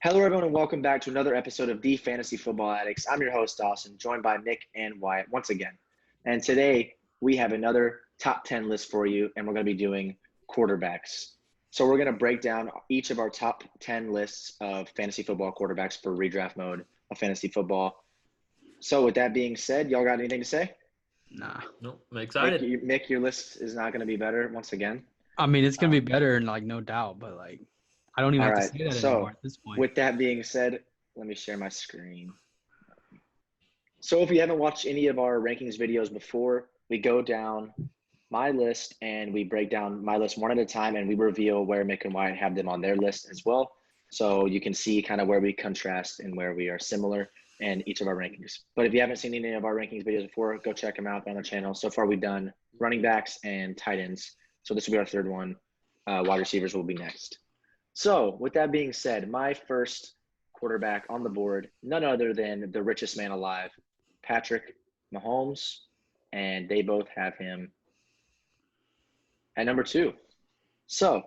Hello, everyone, and welcome back to another episode of the Fantasy Football Addicts. I'm your host, Dawson, joined by Nick and Wyatt once again. And today we have another top 10 list for you, and we're going to be doing quarterbacks. So we're going to break down each of our top 10 lists of fantasy football quarterbacks for redraft mode of fantasy football. So with that being said, y'all got anything to say? Nah. Nope, I'm excited. Mick, your list is not going to be better once again. I mean, it's going to be better, and no doubt, but I don't even have to say that anymore at this point. With that being said, let me share my screen. So if you haven't watched any of our rankings videos before, we go down my list and we break down my list one at a time, and we reveal where Mick and Wyatt have them on their list as well. So you can see kind of where we contrast and where we are similar in each of our rankings. But if you haven't seen any of our rankings videos before, go check them out on the channel. So far, we've done running backs and tight ends. So this will be our third one. Wide receivers will be next. So with that being said, my first quarterback on the board, none other than the richest man alive, Patrick Mahomes, and they both have him at number 2. So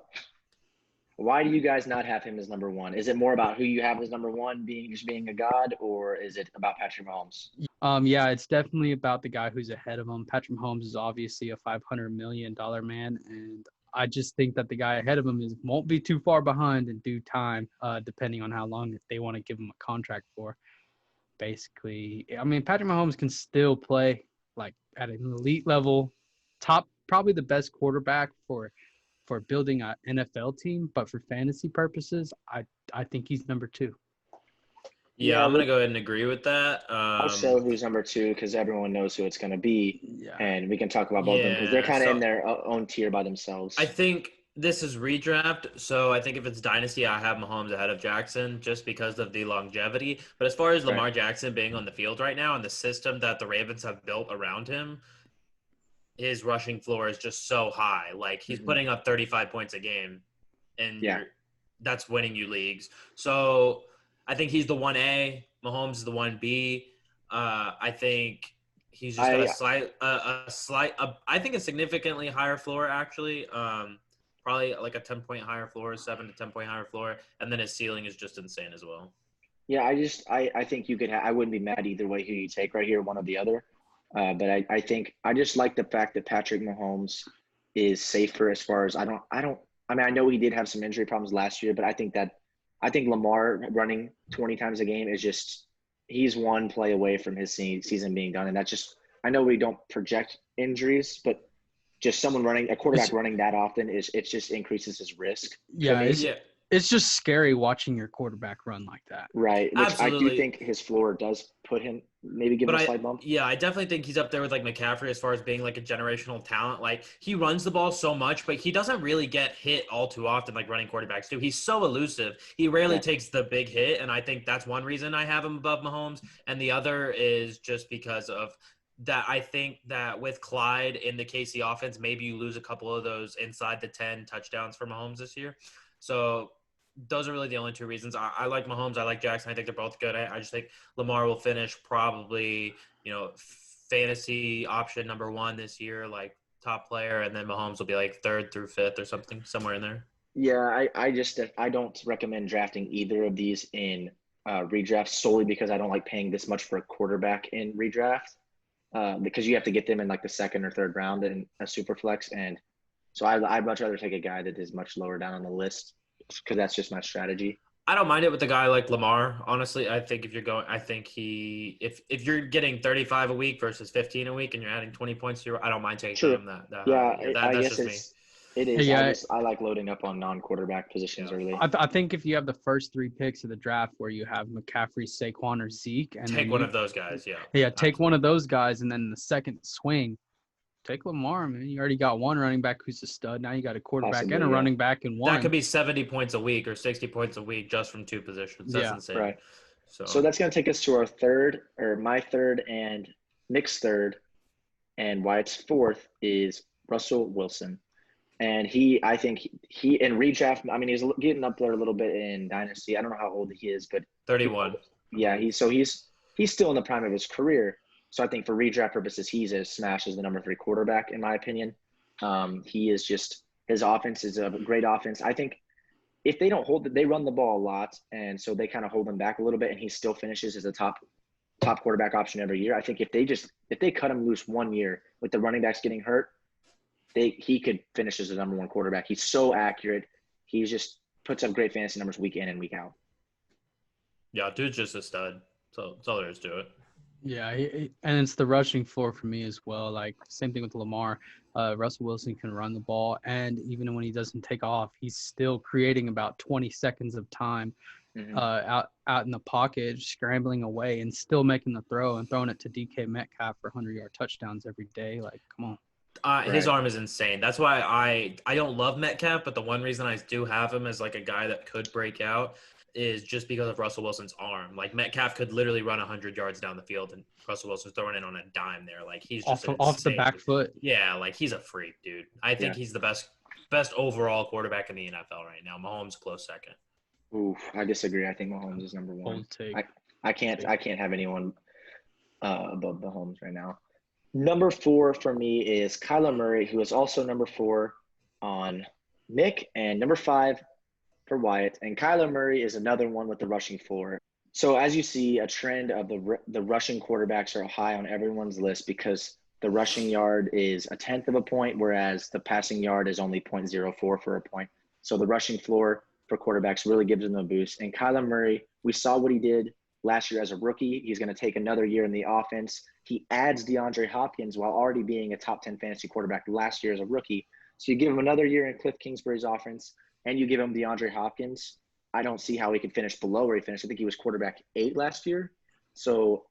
why do you guys not have him as number 1? Is it more about who you have as number 1 being a god, or is it about Patrick Mahomes? Yeah, it's definitely about the guy who's ahead of him. Patrick Mahomes is obviously a $500 million man, and I just think that the guy ahead of him won't be too far behind in due time, depending on how long they want to give him a contract for. Basically, I mean, Patrick Mahomes can still play at an elite level, probably the best quarterback for building an NFL team, but for fantasy purposes, I think he's number 2. Yeah, I'm going to go ahead and agree with that. I'll show who's number 2 because everyone knows who it's going to be, and we can talk about both of them because they're kind of in their own tier by themselves. I think this is redraft, so I think if it's dynasty, I have Mahomes ahead of Jackson just because of the longevity. But as far as Lamar Jackson being on the field right now and the system that the Ravens have built around him, his rushing floor is just so high. He's putting up 35 points a game, and that's winning you leagues. So I think he's the 1A. Mahomes is the 1B. I think he's just got I think a significantly higher floor, actually. Probably like a 10-point higher floor, 7 to 10-point higher floor. And then his ceiling is just insane as well. Yeah, I think you could I wouldn't be mad either way who you take right here, one or the other. But I think I just like the fact that Patrick Mahomes is safer as far as I know he did have some injury problems last year, but I think Lamar running 20 times a game is just he's one play away from his season being done, and that's just I know we don't project injuries, but just a quarterback running that often it just increases his risk. Yeah, it's just scary watching your quarterback run like that. Right. Which absolutely. I do think his floor does put him give him a slight bump. Yeah, I definitely think he's up there with McCaffrey as far as being a generational talent. He runs the ball so much, but he doesn't really get hit all too often like running quarterbacks do. He's so elusive. He rarely takes the big hit, and I think that's one reason I have him above Mahomes. And the other is just because of that I think that with Clyde in the KC offense, maybe you lose a couple of those inside the 10 touchdowns for Mahomes this year. So those are really the only 2 reasons. I like Mahomes. I like Jackson. I think they're both good. I just think Lamar will finish probably, fantasy option number 1 this year, top player, and then Mahomes will be 3rd through 5th or something, somewhere in there. Yeah, I don't recommend drafting either of these in redraft solely because I don't like paying this much for a quarterback in redraft because you have to get them in the 2nd or 3rd round in a super flex, and so I'd much rather take a guy that is much lower down on the list because that's just my strategy. I don't mind it with a guy like Lamar. Honestly, I think if you're getting 35 a week versus 15 a week and you're adding 20 points to I don't mind taking him that high. That's just me. It is. Yeah, I like loading up on non-quarterback positions early. I think if you have the first 3 picks of the draft where you have McCaffrey, Saquon, or Zeke, and take one of those guys, take one of those guys, and then in the second swing, take Lamar, man. You already got one running back who's a stud. Now you got a quarterback and a running back in one. That could be 70 points a week or 60 points a week just from 2 positions. That's insane. Right. So that's going to take us to our third, or my third and Nick's third, and Wyatt's 4th is Russell Wilson. And I think he in redraft, I mean, he's getting up there a little bit in Dynasty. I don't know how old he is, but 31. Yeah, he's still in the prime of his career. So I think for redraft purposes, he's as smash as the number 3 quarterback, in my opinion. He is just – his offense is a great offense. I think if they don't hold it, they run the ball a lot, and so they kind of hold him back a little bit, and he still finishes as a top quarterback option every year. I think if they cut him loose 1 year with the running backs getting hurt, he could finish as the number 1 quarterback. He's so accurate. He just puts up great fantasy numbers week in and week out. Yeah, dude's just a stud. So that's all there is to it. Yeah, and it's the rushing floor for me as well. Like, same thing with Lamar. Russell Wilson can run the ball, and even when he doesn't take off, he's still creating about 20 seconds of time out in the pocket, scrambling away, and still making the throw and throwing it to DK Metcalf for 100-yard touchdowns every day. Like, come on. His arm is insane. That's why I don't love Metcalf, but the one reason I do have him as like a guy that could break out is just because of Russell Wilson's arm. Like, Metcalf could literally run 100 yards down the field, and Russell Wilson's throwing it on a dime there. Like, he's just off the back foot. Yeah, like, he's a freak, dude. I think he's the best overall quarterback in the NFL right now. Mahomes close second. Oof, I disagree. I think Mahomes is number 1. I can't have anyone above Mahomes right now. Number 4 for me is Kyler Murray, who is also number 4 on Nick, and number 5 for Wyatt. And Kyler Murray is another one with the rushing floor. So as you see, a trend of the rushing quarterbacks are high on everyone's list because the rushing yard is 1/10 of a point, whereas the passing yard is only 0.04 for a point. So the rushing floor for quarterbacks really gives them a boost. And Kyler Murray, we saw what he did last year as a rookie. He's going to take another year in the offense. He adds DeAndre Hopkins while already being a top 10 fantasy quarterback last year as a rookie. So you give him another year in Cliff Kingsbury's offense, and you give him DeAndre Hopkins. I don't see how he could finish below where he finished. I think he was quarterback 8 last year. So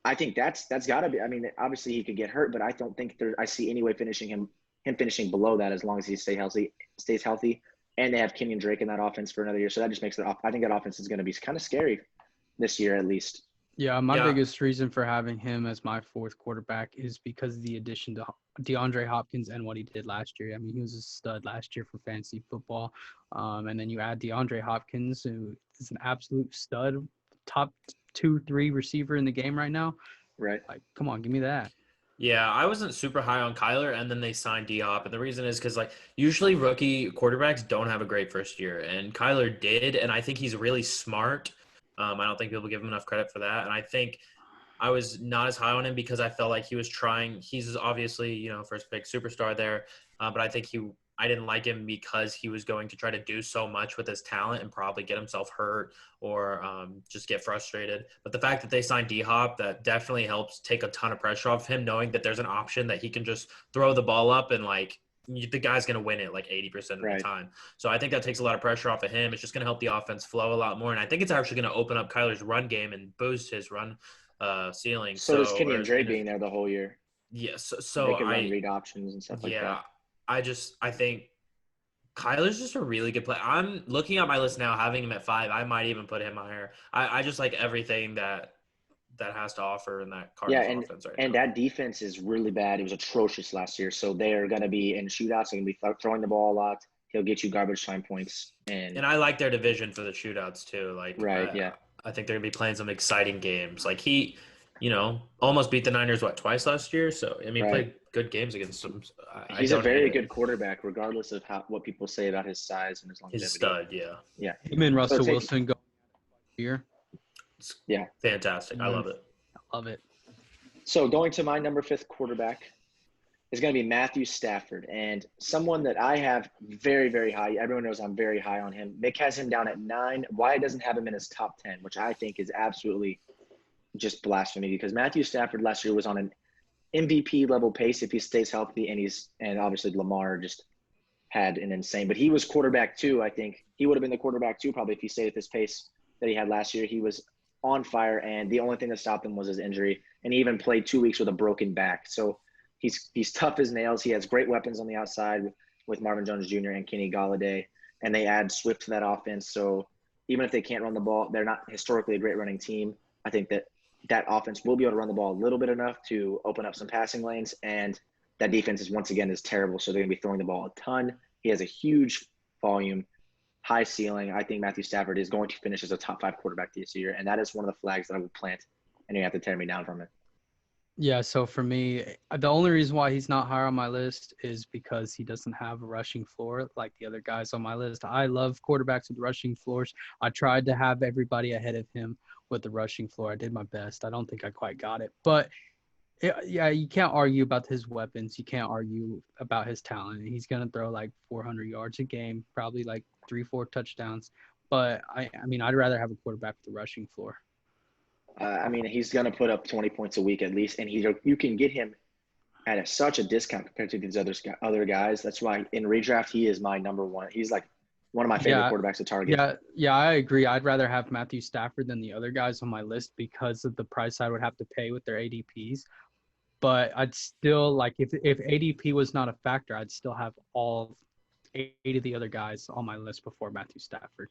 I think that's got to be – I mean, obviously he could get hurt, but I don't think I see any way him finishing below that as long as he stays healthy. And they have Kenyon Drake in that offense for another year. So that just makes I think that offense is going to be kind of scary this year at least. Yeah, my biggest reason for having him as my 4th quarterback is because of the addition to DeAndre Hopkins and what he did last year. I mean, he was a stud last year for fantasy football. And then you add DeAndre Hopkins, who is an absolute stud, top 2-3 receiver in the game right now. Right. Like, come on, give me that. Yeah, I wasn't super high on Kyler, and then they signed D-Hop. And the reason is because, like, usually rookie quarterbacks don't have a great first year. And Kyler did, and I think he's really smart. I don't think people give him enough credit for that. And I think I was not as high on him because I felt like he was trying – he's obviously, first pick superstar there. But I think I didn't like him because he was going to try to do so much with his talent and probably get himself hurt or just get frustrated. But the fact that they signed D-Hop, that definitely helps take a ton of pressure off him, knowing that there's an option that he can just throw the ball up and, like, the guy's going to win it like 80% of the time. So I think that takes a lot of pressure off of him. It's just going to help the offense flow a lot more. And I think it's actually going to open up Kyler's run game and boost his run ceiling. So does Kenyon Drake being there the whole year. Yes. So they can run read options and stuff like that. Yeah. I think Kyler's just a really good player. I'm looking at my list now, having him at 5. I might even put him higher. I just like everything that has to offer in that Cardinals offense right now. And that defense is really bad. It was atrocious last year. So they're going to be in shootouts. They're going to be throwing the ball a lot. He'll get you garbage time points. And I like their division for the shootouts too. Like, I think they're going to be playing some exciting games. Like he, almost beat the Niners, twice last year? So, I mean, played good games against them. He's a very good quarterback, regardless of what people say about his size and his longevity. He's a stud, yeah. Yeah. Him and Russell Wilson go here. Yeah. Fantastic. I love it. I love it. So going to my number 5 quarterback is going to be Matthew Stafford, and someone that I have very, very high. Everyone knows I'm very high on him. Mick has him down at 9. Wyatt doesn't have him in his top 10, which I think is absolutely just blasphemy because Matthew Stafford last year was on an MVP level pace if he stays healthy, and obviously Lamar just had an insane. But he was quarterback 2. I think he would have been the quarterback 2 probably if he stayed at this pace that he had last year. He was on fire, and the only thing that stopped him was his injury, and he even played 2 weeks with a broken back. So he's tough as nails. He has great weapons on the outside with Marvin Jones Jr. and Kenny Golladay, and they add Swift to that offense. So even if they can't run the ball, they're not historically a great running team. I think that offense will be able to run the ball a little bit enough to open up some passing lanes, and that defense is terrible, so they're going to be throwing the ball a ton. He has a huge volume, high ceiling. I think Matthew Stafford is going to finish as a top 5 quarterback this year, and that is one of the flags that I would plant, and you have to tear me down from it. Yeah, so for me, the only reason why he's not higher on my list is because he doesn't have a rushing floor like the other guys on my list. I love quarterbacks with rushing floors. I tried to have everybody ahead of him with the rushing floor. I did my best. I don't think I quite got it. But yeah, you can't argue about his weapons. You can't argue about his talent. He's going to throw like 400 yards a game, probably like 3-4 touchdowns. But I mean, I'd rather have a quarterback with the rushing floor. I mean, he's going to put up 20 points a week at least, and you can get him at such a discount compared to these other guys. That's why in redraft he is my number one. He's like one of my favorite Yeah, quarterbacks to target. yeah, I agree. I'd rather have Matthew Stafford than the other guys on my list because of the price I would have to pay with their ADPs. But I'd still like if ADP was not a factor, I'd still have all 8 of the other guys on my list before Matthew Stafford.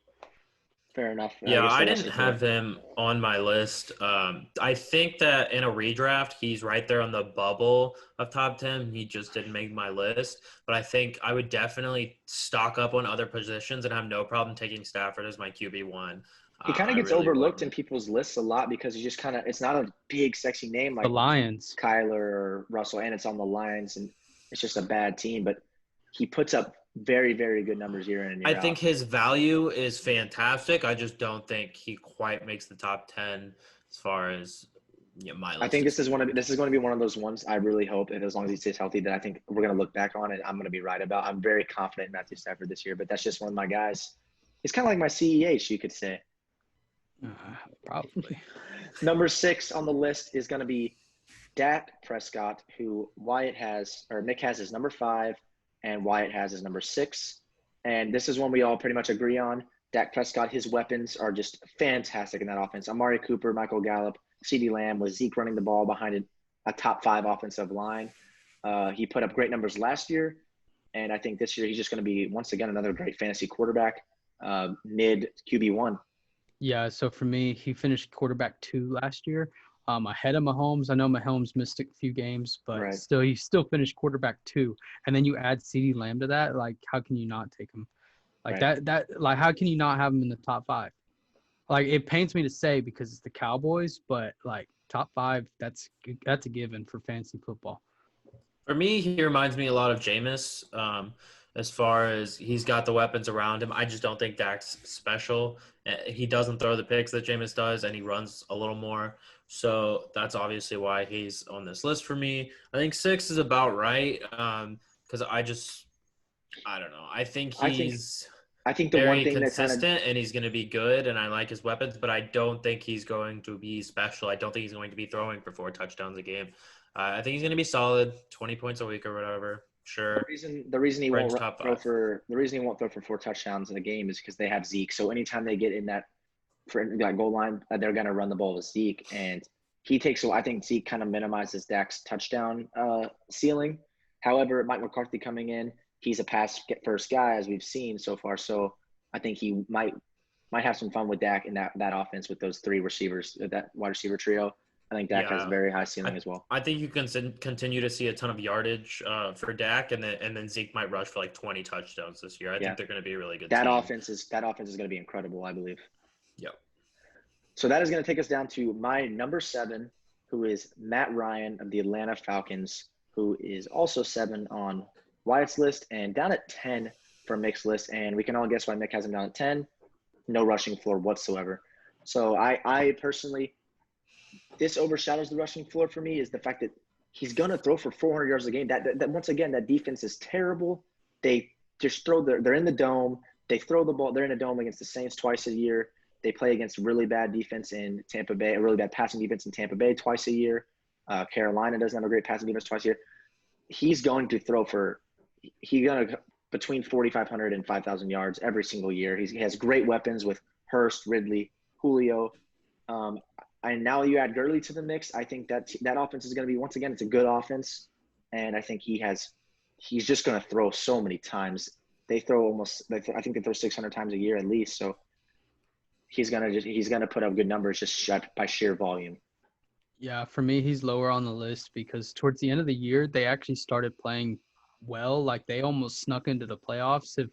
Fair enough. Yeah, guess I the rest didn't is fair. have him on my list. I think that in a redraft, he's right there on the bubble of top 10. He just didn't make my list. But I think I would definitely stock up on other positions and have no problem taking Stafford as my QB1. He kind of I gets really overlooked in wouldn't. people's lists a lot because he's just kind of it's not a big sexy name The like Lions. Kyler or Russell, and it's on the Lions, and it's just a bad team. But he puts up very, very good numbers year in and I year think out. his value is fantastic. I just don't think he quite makes the top 10 as far as my I list think is this concerned. is going to be one of those ones. I really hope, and as long as he stays healthy, that I think we're going to look back on it. I'm going to be right about. I'm very confident in Matthew Stafford this year, but that's just one of my guys. He's kind of like my CEH, you could say. Uh, Probably. Number 6 on the list is going to be Dak Prescott, who Nick has as number 5, and Wyatt has as number 6. And this is one we all pretty much agree on. Dak Prescott, his weapons are just fantastic in that offense. Amari Cooper, Michael Gallup, CeeDee Lamb, with Zeke running the ball behind a top 5 offensive line. He put up great numbers last year, and I think this year he's just going to be, once again, another great fantasy quarterback, mid QB1. Yeah, so for me, he finished quarterback 2 last year, ahead of Mahomes. I know Mahomes missed a few games, but Right. still, he still finished quarterback 2. And then you add CeeDee Lamb to that, like, how can you not take him? Like Right. like, how can you not have him in the top 5? Like, it pains me to say because it's the Cowboys, but like top 5, that's a given for fantasy football. For me, he reminds me a lot of Jameis. As far as he's got the weapons around him, I just don't think Dak's special. He doesn't throw the picks that Jameis does, and he runs a little more. So that's obviously why he's on this list for me. I think 6 is about right because I don't know. I think I think he's I think the one very thing that kind of consistent and he's going to be good, and I like his weapons, but I don't think he's going to be special. I don't think he's going to be throwing for 4 touchdowns a game. I think he's going to be solid, 20 points a week or whatever. Sure. the reason he Fringe won't top throw 5. for the reason he won't throw for 4 touchdowns in a game is because they have Zeke. So anytime they get in that goal line, they're going to run the ball with Zeke, and he takes. So I think Zeke kind of minimizes Dak's touchdown ceiling. However, Mike McCarthy coming in, he's a pass first guy as we've seen so far. So I think he might have some fun with Dak in that offense with those 3 receivers, that wide receiver trio. I think Dak has a Yeah. very high ceiling as well. I think you can continue to see a ton of yardage for Dak, and then Zeke might rush for like 20 touchdowns this year. I Yeah, think they're going to be a really good that team. offense is going to be incredible, I believe. Yep. So that is going to take us down to my number 7, who is Matt Ryan of the Atlanta Falcons, who is also 7 on Wyatt's list and down at 10 for Mick's list. And we can all guess why Mick has him down at 10. No rushing floor whatsoever. So I personally, this overshadows the rushing floor for me is the fact that he's going to throw for 400 yards a game. That once again, that defense is terrible. They just they're in the dome. They throw the ball. They're in a dome against the Saints twice a year. They play against really bad defense in Tampa Bay, a really bad passing defense in Tampa Bay twice a year. Carolina doesn't have a great passing defense twice a year. He's going to throw for between 4,500 and 5,000 yards every single year. He has great weapons with Hurst, Ridley, Julio. And now you add Gurley to the mix. I think that offense is going to be, once again, it's a good offense. And I think he's just going to throw so many times. I think they throw 600 times a year at least. So he's going to put up good numbers just by sheer volume. Yeah, for me, he's lower on the list because towards the end of the year, they actually started playing well. Like they almost snuck into the playoffs if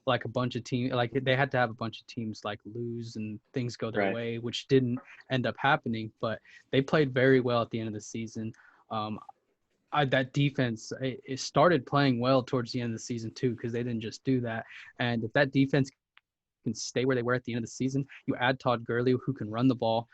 like a bunch of teams, like they had to have a bunch of teams like lose and things go their Right. way, which didn't end up happening. But they played very well at the end of the season. That defense, it started playing well towards the end of the season too, because they didn't just do that. And if that defense can stay where they were at the end of the season, you add Todd Gurley, who can run the ball.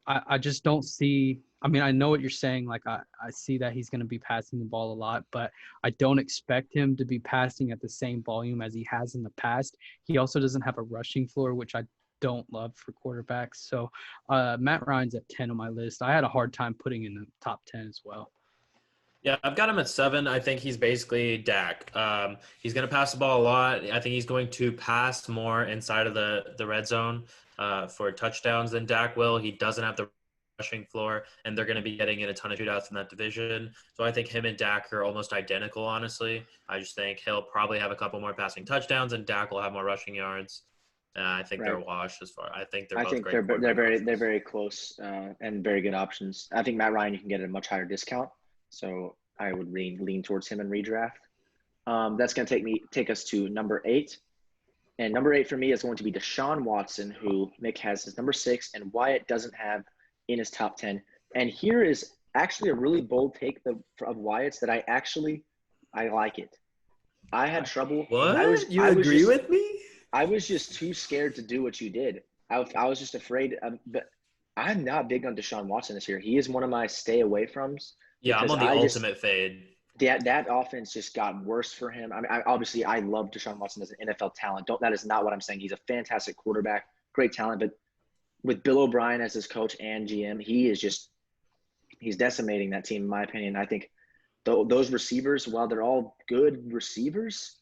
I just don't see. I mean, I know what you're saying. Like, I see that he's going to be passing the ball a lot, but I don't expect him to be passing at the same volume as he has in the past. He also doesn't have a rushing floor, which I don't love for quarterbacks. So Matt Ryan's at 10 on my list. I had a hard time putting in the top 10 as well. Yeah, I've got him at 7. I think he's basically Dak. He's going to pass the ball a lot. I think he's going to pass more inside of the red zone for touchdowns than Dak will. He doesn't have the rushing floor, and they're going to be getting in a ton of shootouts in that division. So I think him and Dak are almost identical, honestly. I just think he'll probably have a couple more passing touchdowns, and Dak will have more rushing yards. I think they're washed as far. I think they're both great. They're very close and very good options. I think Matt Ryan you can get at a much higher discount. So I would lean towards him in redraft. That's going to take us to number 8. And number 8 for me is going to be Deshaun Watson, who Nick has as number 6, and Wyatt doesn't have in his top 10. And here is actually a really bold take of Wyatt's that I like it. I had trouble. What? You agree with me? I was just too scared to do what you did. I was just afraid. But I'm not big on Deshaun Watson this year. He is one of my stay away froms. Yeah, I'm on the ultimate fade. That offense just got worse for him. I mean, obviously, I love Deshaun Watson as an NFL talent. That is not what I'm saying. He's a fantastic quarterback, great talent. But with Bill O'Brien as his coach and GM, he's decimating that team, in my opinion. I think those receivers, while they're all good receivers,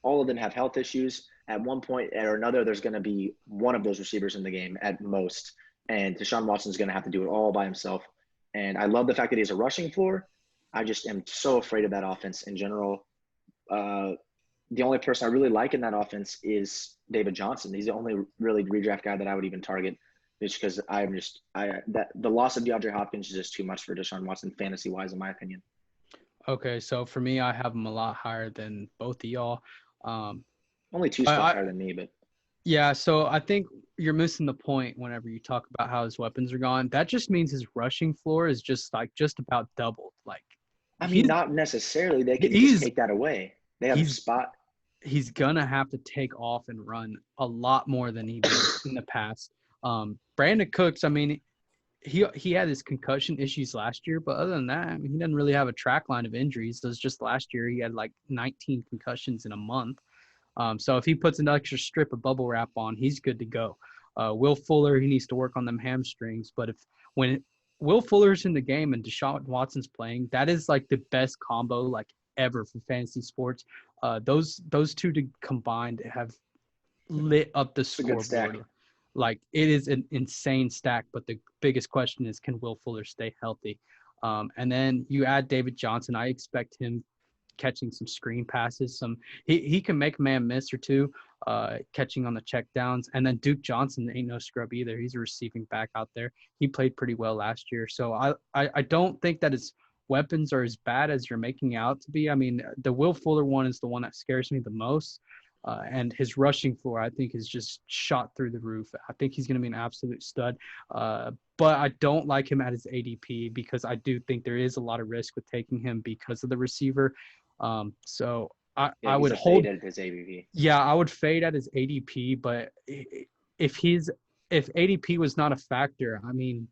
all of them have health issues. At one point or another, there's going to be one of those receivers in the game at most. And Deshaun Watson's going to have to do it all by himself. And I love the fact that he has a rushing floor. I just am so afraid of that offense in general. The only person I really like in that offense is David Johnson. He's the only really redraft guy that I would even target, just because the loss of DeAndre Hopkins is just too much for Deshaun Watson fantasy wise, in my opinion. Okay, so for me, I have him a lot higher than both of y'all. Only 2 spots higher than me, but. Yeah, so I think you're missing the point whenever you talk about how his weapons are gone. That just means his rushing floor is just about doubled. Like, I mean, not necessarily. They can just take that away. They have a spot. He's gonna have to take off and run a lot more than he did in the past. Brandon Cooks, I mean, he had his concussion issues last year, but other than that, I mean, he doesn't really have a track line of injuries. So it's just last year he had like 19 concussions in a month. So if he puts an extra strip of bubble wrap on, he's good to go. Will Fuller, he needs to work on them hamstrings. But when Will Fuller's in the game and Deshaun Watson's playing, that is like the best combo like ever for fantasy sports. Those two combined have lit up the scoreboard. Like, it is an insane stack. But the biggest question is, can Will Fuller stay healthy? And then you add David Johnson. I expect him catching some screen passes. He can make a man miss or two, catching on the check downs. And then Duke Johnson ain't no scrub either. He's a receiving back out there. He played pretty well last year. So I don't think that his weapons are as bad as you're making out to be. I mean, the Will Fuller one is the one that scares me the most. And his rushing floor, I think, is just shot through the roof. I think he's going to be an absolute stud. But I don't like him at his ADP, because I do think there is a lot of risk with taking him because of the receiver. So I would hold at his ADP. Yeah, I would fade at his ADP. But if ADP was not a factor, I mean,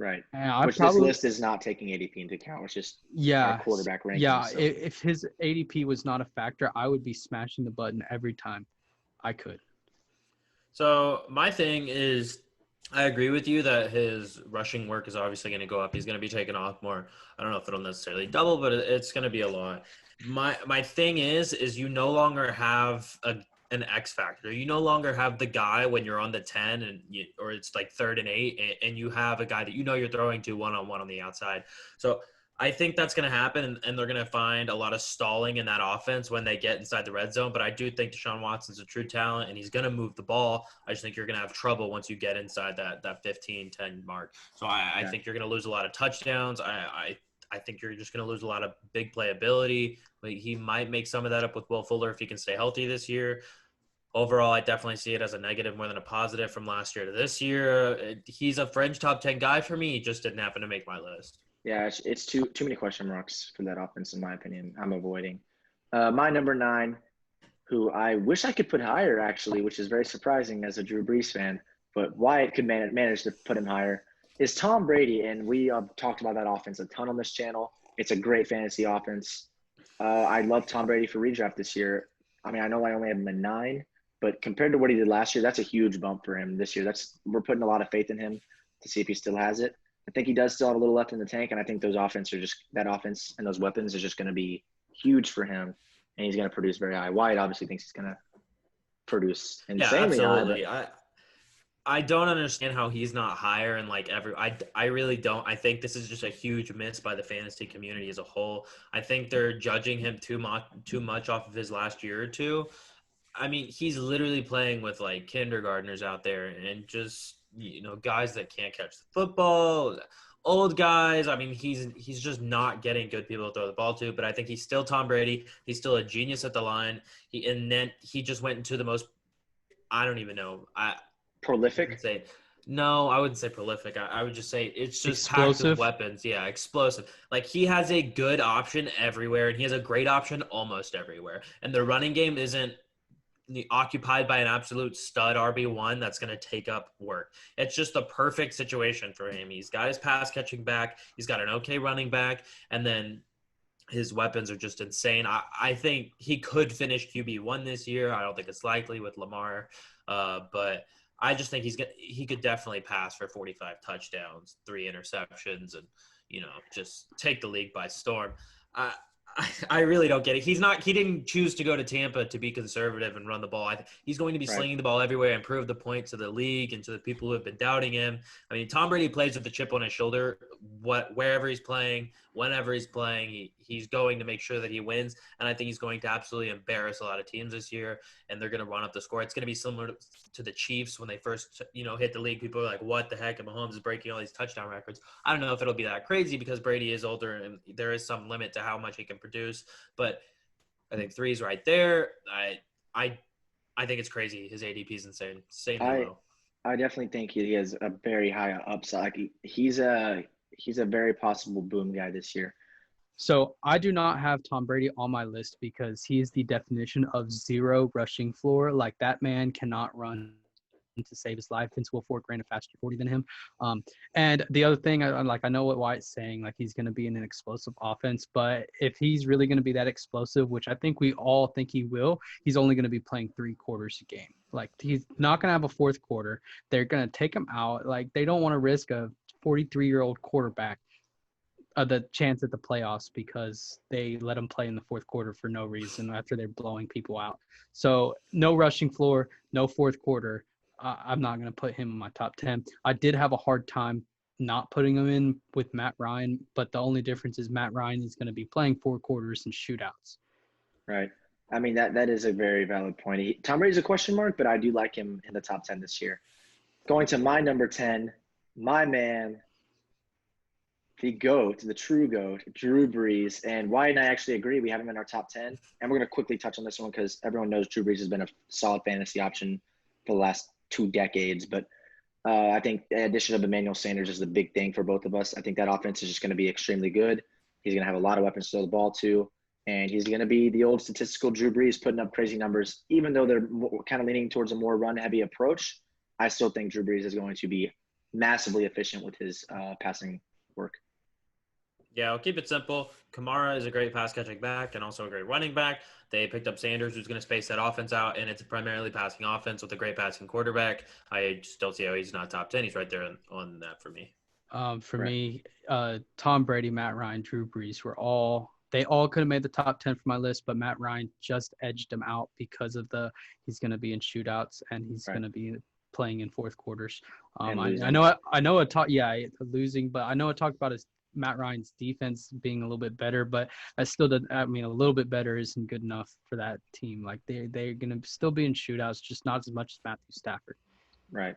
right. This list is not taking ADP into account. It's just our quarterback rankings. Yeah, so. If his ADP was not a factor, I would be smashing the button every time I could. So my thing is, I agree with you that his rushing work is obviously going to go up. He's going to be taking off more. I don't know if it'll necessarily double, but it's going to be a lot. My thing is you no longer have an X factor. You no longer have the guy when you're on the 10 or it's like 3rd and 8, and you have a guy that you're throwing to one-on-one on the outside. So I think that's going to happen, and they're going to find a lot of stalling in that offense when they get inside the red zone. But I do think Deshaun Watson's a true talent, and he's going to move the ball. I just think you're going to have trouble once you get inside that 15-10 mark. So I think you're going to lose a lot of touchdowns. I think you're just going to lose a lot of big playability. But he might make some of that up with Will Fuller if he can stay healthy this year. Overall, I definitely see it as a negative more than a positive from last year to this year. He's a fringe top 10 guy for me. He just didn't happen to make my list. Yeah, it's too many question marks for that offense, in my opinion. I'm avoiding. My number 9, who I wish I could put higher, actually, which is very surprising as a Drew Brees fan, but Wyatt could manage to put him higher, is Tom Brady. And we talked about that offense a ton on this channel. It's a great fantasy offense. I love Tom Brady for redraft this year. I mean, I know I only have him at 9, but compared to what he did last year, that's a huge bump for him this year. We're putting a lot of faith in him to see if he still has it. I think he does still have a little left in the tank, and I think that offense and those weapons is just going to be huge for him, and he's going to produce very high. Wyatt obviously thinks he's going to produce Yeah, insanely high. absolutely. I don't understand how he's not higher, and like I really don't. I think this is just a huge miss by the fantasy community as a whole. I think they're judging him too much off of his last year or two. I mean, he's literally playing with like kindergartners out there and just, guys that can't catch the football, old guys. I mean, he's just not getting good people to throw the ball to, but I think he's still Tom Brady. He's still a genius at the line. And then he just went into the most, I don't even know. Prolific? No, I wouldn't say prolific. I would just say it's just Explosive. packed with weapons. Yeah, explosive. Like he has a good option everywhere, and he has a great option almost everywhere. And the running game isn't occupied by an absolute stud RB1 that's going to take up work. It's just the perfect situation for him. He's got his pass catching back. He's got an okay running back. And then his weapons are just insane. I think he could finish QB1 this year. I don't think it's likely with Lamar. But I just think he could definitely pass for 45 touchdowns, 3 interceptions, and, just take the league by storm. I really don't get it. He didn't choose to go to Tampa to be conservative and run the ball. He's going to be slinging the ball everywhere and prove the point to the league and to the people who have been doubting him. I mean, Tom Brady plays with the chip on his shoulder. Wherever he's playing, whenever he's playing, he's going to make sure that he wins. And I think he's going to absolutely embarrass a lot of teams this year, and they're going to run up the score. It's going to be similar to the Chiefs when they first, hit the league. People are like, what the heck? And Mahomes is breaking all these touchdown records. I don't know if it'll be that crazy because Brady is older and there is some limit to how much he can produce. But I think 3 is right there. I think it's crazy. His ADP is insane. Low. I definitely think he has a very high upside. He's a very possible boom guy this year. So I do not have Tom Brady on my list because he is the definition of zero rushing floor. Like that man cannot run to save his life. Vince Wilfork ran a faster 40 than him. And the other thing, I know what Wyatt's saying, like he's going to be in an explosive offense, but if he's really going to be that explosive, which I think we all think he will, he's only going to be playing 3 quarters a game. Like he's not going to have a fourth quarter. They're going to take him out. Like they don't want to risk a 43-year-old quarterback the chance at the playoffs because they let him play in the fourth quarter for no reason after they're blowing people out. So no rushing floor, no fourth quarter. I'm not going to put him in my top 10. I did have a hard time not putting him in with Matt Ryan, but the only difference is Matt Ryan is going to be playing 4 quarters and shootouts. Right. I mean, that is a very valid point. Tom Brady's a question mark, but I do like him in the top 10 this year. Going to my number 10, my man, the GOAT, the true GOAT, Drew Brees. And Wyatt and I actually agree. We have him in our top 10. And we're going to quickly touch on this one because everyone knows Drew Brees has been a solid fantasy option for the last 2 decades. But I think the addition of Emmanuel Sanders is the big thing for both of us. I think that offense is just going to be extremely good. He's going to have a lot of weapons to throw the ball to. And he's going to be the old statistical Drew Brees putting up crazy numbers. Even though they're kind of leaning towards a more run-heavy approach, I still think Drew Brees is going to be massively efficient with his passing work. Yeah, I'll keep it simple. Kamara is a great pass-catching back and also a great running back. They picked up Sanders, who's going to space that offense out, and it's a primarily passing offense with a great passing quarterback. I just don't see how he's not top 10. He's right there on that for me. For me, Tom Brady, Matt Ryan, Drew Brees they all could have made the top 10 for my list, but Matt Ryan just edged him out because of he's going to be in shootouts and he's going to be playing in fourth quarters. I know it talked losing, but I know it talked about his Matt Ryan's defense being a little bit better, but a little bit better isn't good enough for that team. Like they're going to still be in shootouts, just not as much as Matthew Stafford. Right.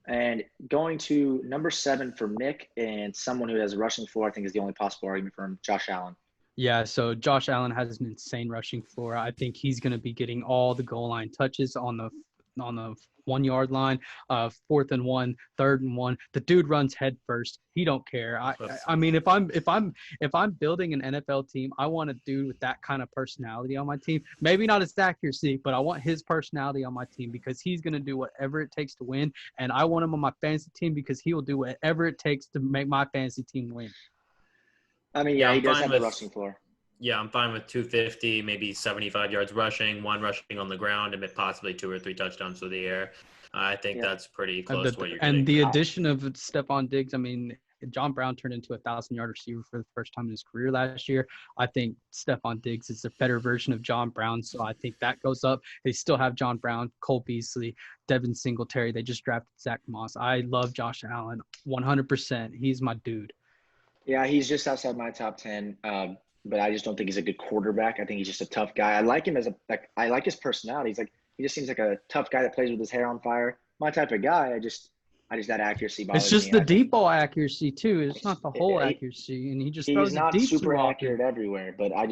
And going to number 7 for Nick and someone who has a rushing floor, I think is the only possible argument for him, Josh Allen. Yeah, so Josh Allen has an insane rushing floor. I think he's going to be getting all the goal line touches on the 1 yard line, 4th and 1, 3rd and 1. The dude runs head first. He don't care. I mean, if I'm building an NFL team, I want a dude with that kind of personality on my team. Maybe not his accuracy, but I want his personality on my team because he's going to do whatever it takes to win. And I want him on my fantasy team because he will do whatever it takes to make my fantasy team win. I mean, yeah, he does have the rushing floor. Yeah, I'm fine with 250, maybe 75 yards rushing, 1 rushing on the ground, and possibly 2 or 3 touchdowns through the air. I think that's pretty close to what you're getting. And the addition of Stephon Diggs, I mean, John Brown turned into a 1,000-yard receiver for the first time in his career last year. I think Stephon Diggs is a better version of John Brown, so I think that goes up. They still have John Brown, Cole Beasley, Devin Singletary. They just drafted Zach Moss. I love Josh Allen 100%. He's my dude. Yeah, he's just outside my top 10. But I just don't think he's a good quarterback. I think he's just a tough guy. I like him I like his personality. He just seems like a tough guy that plays with his hair on fire. My type of guy. I just that accuracy bothers me. It's just the deep ball accuracy too. It's not the whole accuracy, and he just throws it deep. He's not super accurate everywhere, but I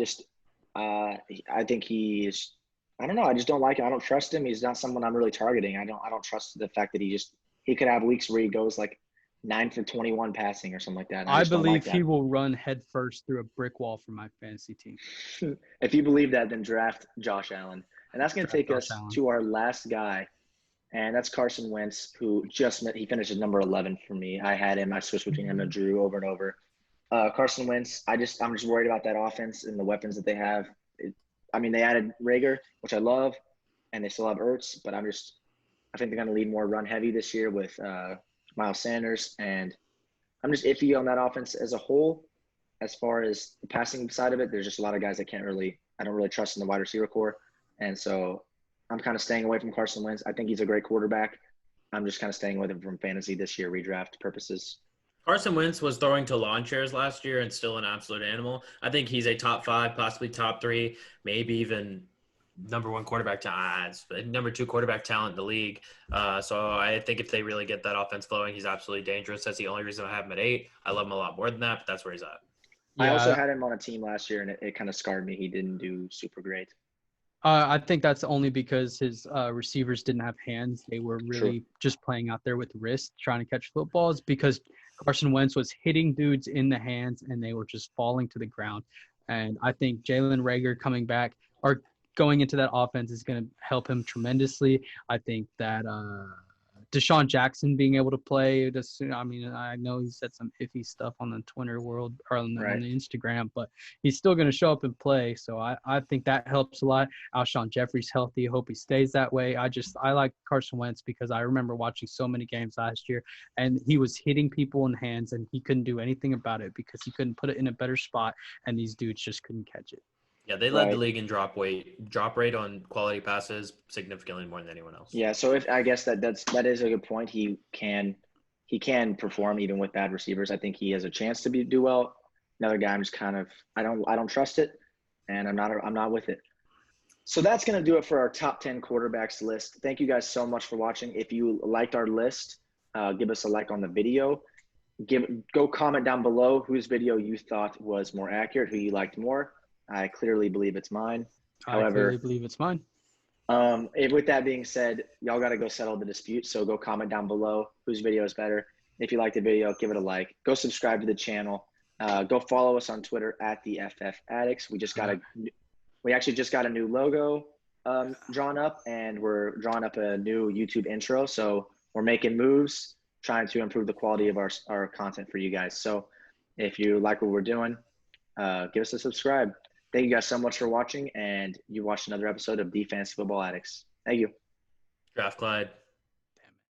think he is. I don't know. I just don't like him. I don't trust him. He's not someone I'm really targeting. I don't trust the fact that he could have weeks where he goes like 9 for 21 passing or something like that. I believe he will run head first through a brick wall for my fantasy team. If you believe that, then draft Josh Allen. And that's going to take us to our last guy, and that's Carson Wentz, who he finished at number 11 for me. I had him. I switched between him and Drew over and over. Carson Wentz, I'm just worried about that offense and the weapons that they have. They added Rager, which I love, and they still have Ertz, but I think they're going to lead more run heavy this year with Miles Sanders, and I'm just iffy on that offense as a whole. As far as the passing side of it, there's just a lot of guys I don't really trust in the wide receiver core, and so I'm kind of staying away from Carson Wentz. I think he's a great quarterback. I'm just kind of staying with him from fantasy this year, redraft purposes. Carson Wentz was throwing to lawn chairs last year and still an absolute animal. I think he's a top 5, possibly top 3, maybe even number 1 quarterback talent, number 2 quarterback talent in the league. So I think if they really get that offense flowing, he's absolutely dangerous. That's the only reason I have him at 8. I love him a lot more than that, but that's where he's at. Yeah. I also had him on a team last year, and it kind of scarred me. He didn't do super great. I think that's only because his receivers didn't have hands. They were really just playing out there with wrist, trying to catch footballs, because Carson Wentz was hitting dudes in the hands, and they were just falling to the ground. And I think Jalen Reagor coming back or going into that offense is going to help him tremendously. I think that Deshaun Jackson being able to play, I know he said some iffy stuff on the Twitter world or on the Instagram, but he's still going to show up and play. So I think that helps a lot. Alshon Jeffrey's healthy. Hope he stays that way. I like Carson Wentz because I remember watching so many games last year, and he was hitting people in the hands, and he couldn't do anything about it because he couldn't put it in a better spot, and these dudes just couldn't catch it. Yeah, they led the league in drop rate on quality passes significantly more than anyone else. Yeah, so I guess that is a good point. He can perform even with bad receivers. I think he has a chance to do well. Another guy, I'm just kind of I don't trust it, and I'm not with it. So that's going to do it for our top 10 quarterbacks list. Thank you guys so much for watching. If you liked our list, give us a like on the video. Go comment down below whose video you thought was more accurate, who you liked more. I clearly believe it's mine. However, I clearly believe it's mine. With that being said, y'all got to go settle the dispute. So go comment down below whose video is better. If you like the video, give it a like. Go subscribe to the channel. Go follow us on Twitter at the FF Addicts. We actually just got a new logo drawn up, and we're drawing up a new YouTube intro. So we're making moves, trying to improve the quality of our content for you guys. So if you like what we're doing, give us a subscribe. Thank you guys so much for watching, and you watched another episode of the Fantasy Football Addicts. Thank you. Draft Clyde.